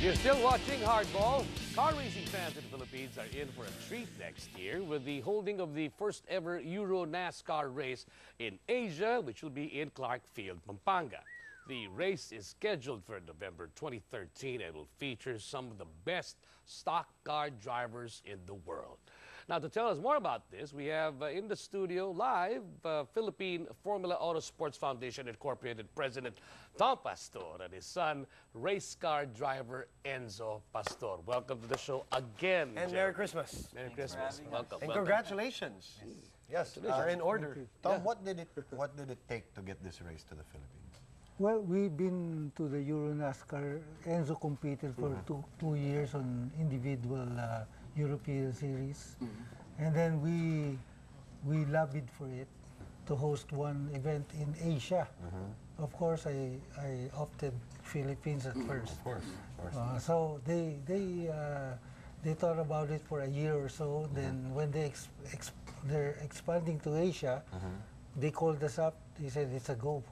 You're still watching Hardball. Car racing fans in the Philippines are in for a treat next year with the holding of the first ever EuroNascar race in Asia, which will be in Clark Field, Pampanga. The race is scheduled for November 2013 and will feature some of the best stock car drivers in the world. Now, to tell us more about this, we have in the studio live Philippine Formula Auto Sports Foundation Incorporated President Tom Pasotr and his son, race car driver Enzo Pasotr. Welcome to the show again. And Merry Christmas. Merry Christmas. Welcome. And congratulations. Yes, Are in order. Tom, what did it take to get this race to the Philippines? Well, we've been to the EuroNascar. Enzo competed for two years on individual European series. And then we lobbied for it to host one event in Asia. Of course, I opted Philippines at first. Of course. So they thought about it for a year or so. Then when they're expanding to Asia, they called us up. They said it's a go.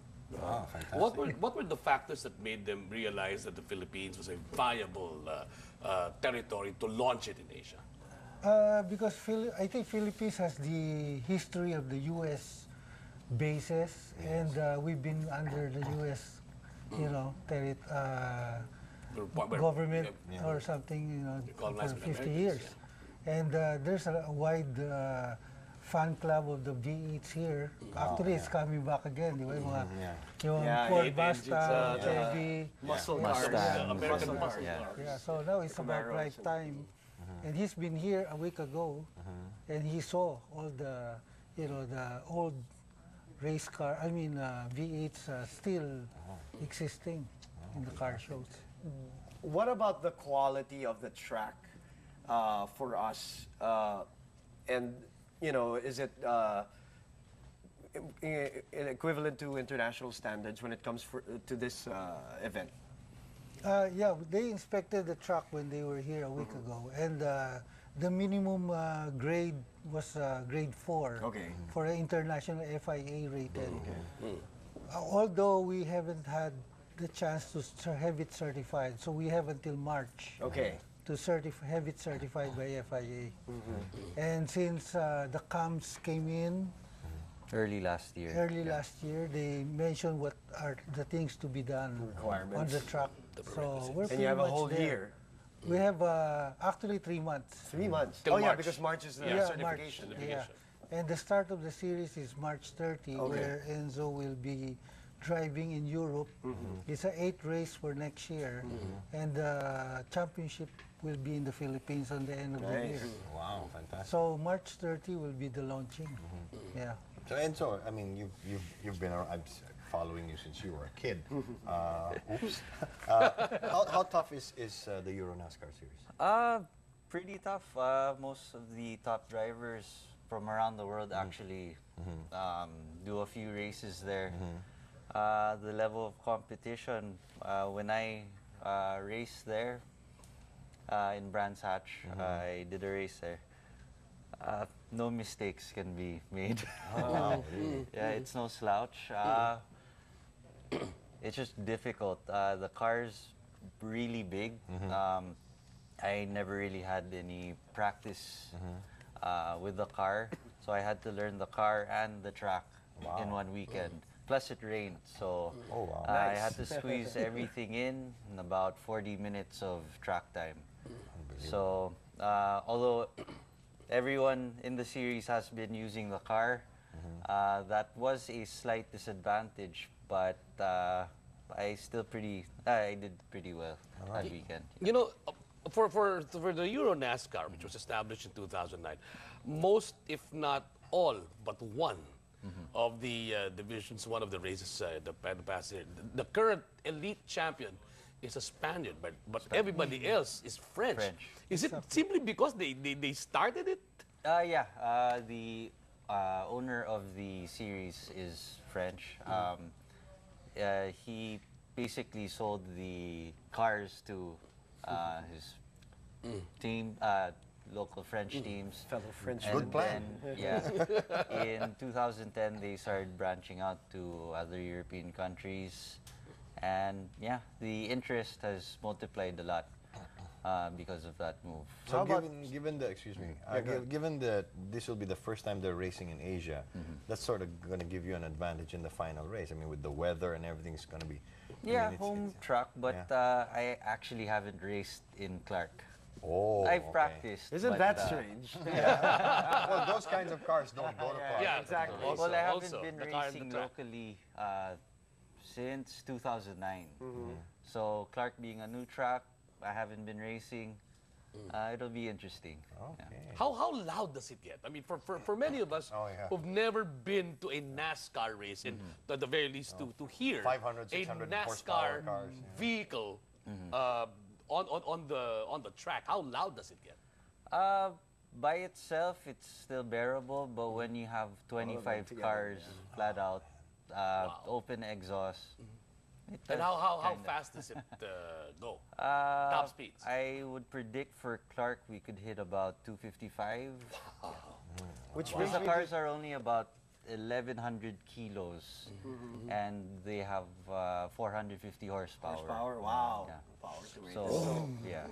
Wow, fantastic. What were the factors that made them realize that the Philippines was a viable territory to launch it in Asia? Because I think Philippines has the history of the U.S. bases, and we've been under the U.S. Government or something, for 50 years. And there's a wide fan club of the V8s here. Actually, it's coming back again. Yung Ford Mustang, Chevy, Muscle cars. American muscle Yeah, cars. so now it's about right time. And he's been here a week ago, and he saw all the, the old race car, V8s still existing in the car shows. What about the quality of the track for us? And, is it equivalent to international standards when it comes to this event? Yeah, they inspected the truck when they were here a week ago, and the minimum grade was grade 4 for an international FIA rated. Although we haven't had the chance to have it certified, so we have until March to have it certified by FIA. And since the CAMs came in early last year, they mentioned what are the things to be done on the truck. So we're and you have a whole year. We have actually 3 months. 3 months. Till Yeah, March. because March is the certification. March, and the start of the series is March 30, where Enzo will be driving in Europe. It's an 8th race for next year, and the championship will be in the Philippines on the end of the year. Wow, fantastic. So March 30 will be the launching. Yeah. So Enzo, I mean, you've been around, following you since you were a kid. How tough is the EuroNascar series? Pretty tough. Most of the top drivers from around the world actually do a few races there. The level of competition, when I raced there in Brands Hatch, I did a race there. No mistakes can be made. Wow, really? Yeah, it's no slouch. It's just difficult. The car's really big. I never really had any practice with the car, so I had to learn the car and the track in one weekend. Plus it rained, so I had to squeeze everything in about 40 minutes of track time. So although everyone in the series has been using the car, that was a slight disadvantage, but I did pretty well that weekend. For the EuroNascar, which was established in 2009, most, if not all, but one of the divisions, one of the races, the past year, the current elite champion is a Spaniard, but everybody else is French. Is it simply because they started it? Yeah, the owner of the series is French. He basically sold the cars to his team, local French teams. Fellow French. Good plan. In 2010, they started branching out to other European countries. And yeah, the interest has multiplied a lot. because of that move. So given the, excuse me, given that this will be the first time they're racing in Asia, that's sort of going to give you an advantage in the final race. I mean, with the weather and everything, it's going to be... Yeah, home track, but I actually haven't raced in Clark. Oh, I've practiced. Isn't that strange? Well, those kinds of cars don't go to Clark. Yeah, exactly. Also, Well, I haven't also, been the car and the racing track. locally since 2009. So Clark being a new track, I haven't been racing. It'll be interesting. Okay. Yeah. How loud does it get? I mean, for many of us who've never been to a NASCAR race, and at the very least to hear 500, a 600 horsepower NASCAR cars, vehicle on the track, how loud does it get? By itself, it's still bearable, but when you have 25 cars flat out, open exhaust, it And does how kinda- fast does it go? Top speeds. I would predict for Clark we could hit about 255. Which Because brings the me cars are only about 1,100 kilos, and they have 450 horsepower. horsepower. Wow. Yeah. Power to it. So, yeah.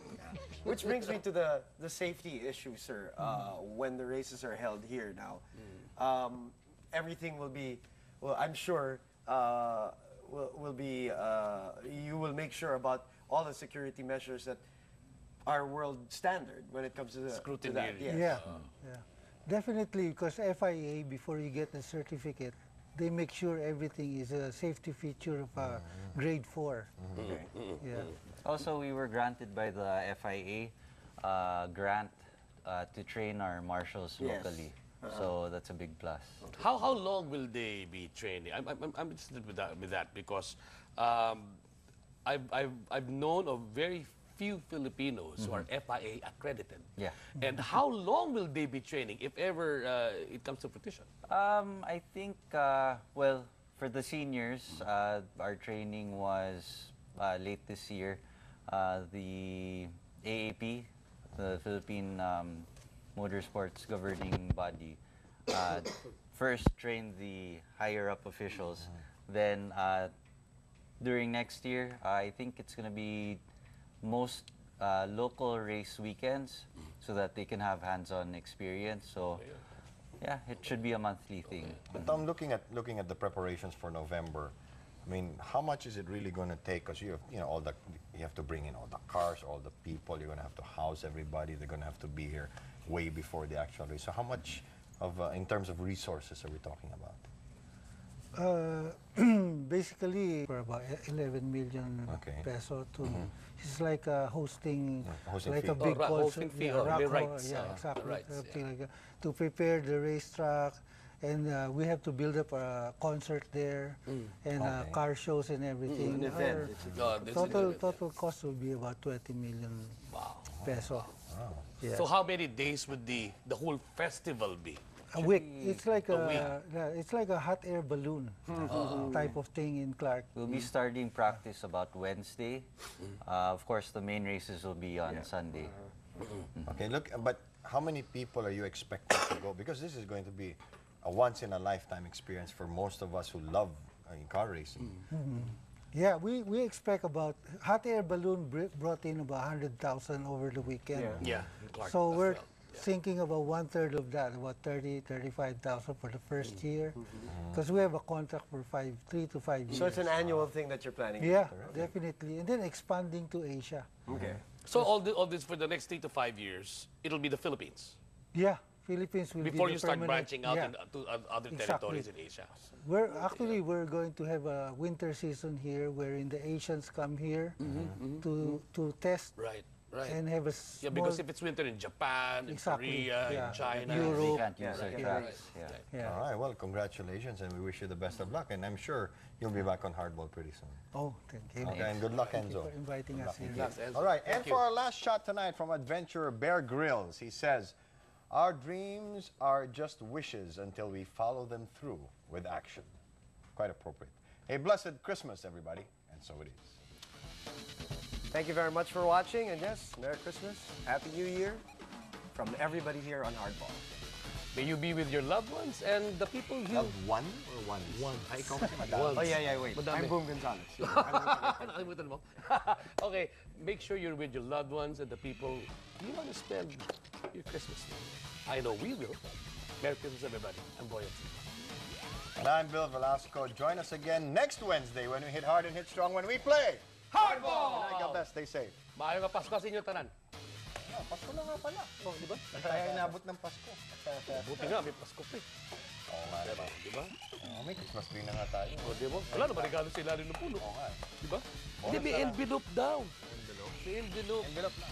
Which brings me to the safety issue, sir. When the races are held here now, everything will be, well, I'm sure, will be, you will make sure about all the security measures that are world standard when it comes to, to that. Scrutineering. Yes. Yeah. Definitely, because FIA, before you get the certificate, they make sure everything is a safety feature of grade 4. Okay. Yeah. Also, we were granted by the FIA grant to train our marshals Yes. locally. So that's a big plus. How long will they be training? I'm interested with that because I've known of very few Filipinos who are FIA accredited. Yeah. And how long will they be training if ever it comes to fruition? I think, well, for the seniors, our training was late this year. The AAP, the Philippine Motorsports Governing Body, first trained the higher up officials. Then during next year, I think it's going to be most local race weekends so that they can have hands-on experience. So yeah, it should be a monthly thing. But Tom, looking at the preparations for November, I mean, how much is it really going to take? Because you have, you have to bring in all the cars, all the people. You're going to have to house everybody. They're going to have to be here way before the actual race. So how much of, in terms of resources, are we talking about? Basically, for about 11 million peso to, it's like hosting, hosting like fee. a big Hosting concert, fee or rock the hall, rights, yeah, the exactly, rights, something like that, to prepare the racetrack, and we have to build up a concert there, and car shows and everything. An event. Total cost will be about 20 million peso. Yeah. So how many days would the whole festival be? A week. It's like it's like a hot air balloon type of thing in Clark. We'll be starting practice about Wednesday. Of course, the main races will be on Sunday. Okay, look, but how many people are you expecting to go? Because this is going to be a once-in-a-lifetime experience for most of us who love car racing. Yeah, we expect about hot air balloon brought in about 100,000 over the weekend. Yeah. in Clark So as we're well. thinking about 1/3 of that, about 35,000 for the first year, because we have a contract for 3 to 5 years. So it's an annual thing that you're planning. Yeah, definitely, and then expanding to Asia. Okay. So all this for the next 3 to 5 years, it'll be the Philippines Yeah, Philippines will before be you the start permanent- branching out yeah. to other Exactly. territories in Asia. We're going to have a winter season here, wherein the Asians come here to test Right. Right. and have a Yeah, because if it's winter in Japan, in Exactly, Korea, yeah. in China, They Europe. can't use our tracks. Yeah. yeah. All right, well, congratulations, and we wish you the best of luck. And I'm sure you'll be back on Hardball pretty soon. Oh, thank you. Okay, and good luck, Thank you Enzo. for inviting us here. Yes, Enzo. All right, Thank and you. for our last shot tonight from adventurer Bear Grylls, he says, "Our dreams are just wishes until we follow them through with action." Quite appropriate. A blessed Christmas, everybody, and so it is. Thank you very much for watching, and yes, Merry Christmas, Happy New Year from everybody here on Hardball. May you be with your loved ones and the people you... Loved one or ones? One. Ay, ikaw kasi madami. Once. Oh, yeah, wait. Madami. I'm Boom Gonzalez. Nakalimutan mo? Okay, make sure you're with your loved ones and the people you want to spend your Christmas with. I know we will. Merry Christmas, everybody. I'm Boy. And I'm Bill Velasco. Join us again next Wednesday when we hit hard and hit strong when we play Hardball! Good night, God bless. Stay safe. Maayong Pasko sa inyo, tanan. Pasko na nga pala. Oh, di ba? Kaya inabot ng Pasko. Buti nga, may Pasko pa eh. Oo nga. Di ba? Oh, may Christmas tree na nga tayo. O, di ba? Wala na, regalo sa ilalim ng puno. Oo nga. Di ba? Hindi, may envelope daw. May envelope. Envelope na.